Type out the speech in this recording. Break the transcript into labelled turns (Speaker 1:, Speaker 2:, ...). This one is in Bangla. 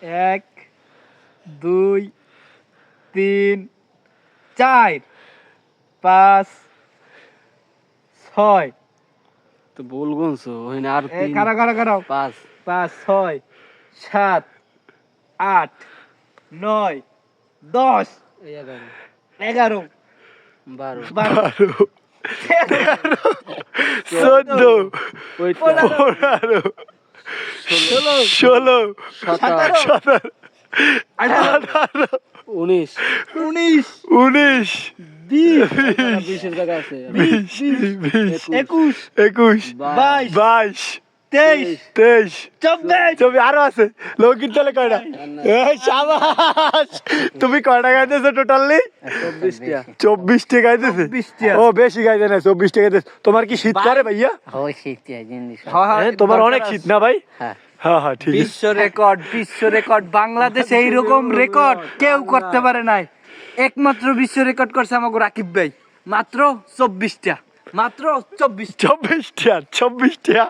Speaker 1: 1 2 3 4 5 6
Speaker 2: তো ভুল গুনছো হইনা আর
Speaker 1: এ কারা কারা কারা
Speaker 2: 5
Speaker 1: 5 6 7 8 9 10 11
Speaker 2: 12
Speaker 1: 12
Speaker 3: 14
Speaker 1: 15
Speaker 3: 15
Speaker 1: 16
Speaker 3: 16
Speaker 1: 17
Speaker 3: 18
Speaker 2: 19
Speaker 1: 19
Speaker 3: 19
Speaker 2: 20 এর জায়গা আছে
Speaker 3: 20
Speaker 1: 21
Speaker 3: 21
Speaker 1: 22
Speaker 3: 22
Speaker 1: 23
Speaker 3: 23
Speaker 1: 24
Speaker 3: ছবি আরো আছে লৌকির তালে কয়টা এই শাবাশ তুমি কয়টা গাইতেছো টোটালি
Speaker 2: 24 টা
Speaker 3: 24 টা গাইতেছে
Speaker 1: 24 টা।
Speaker 3: ও বেশি গাইতে না 24 টা গাইতেছে তোমার কি শীত করে ভাইয়া
Speaker 2: হয় শীত জিনিস
Speaker 3: তোমার অনেক শীত না ভাই
Speaker 2: হ্যাঁ
Speaker 3: হ্যাঁ হ্যাঁ ঠিক আছে
Speaker 1: বিশ্ব রেকর্ড বাংলাদেশে এইরকম রেকর্ড কেউ করতে পারে নাই একমাত্র বিশ্ব রেকর্ড করছে আমাকে রাকিব ভাই মাত্র 24টা মাত্র 24
Speaker 3: 24 টা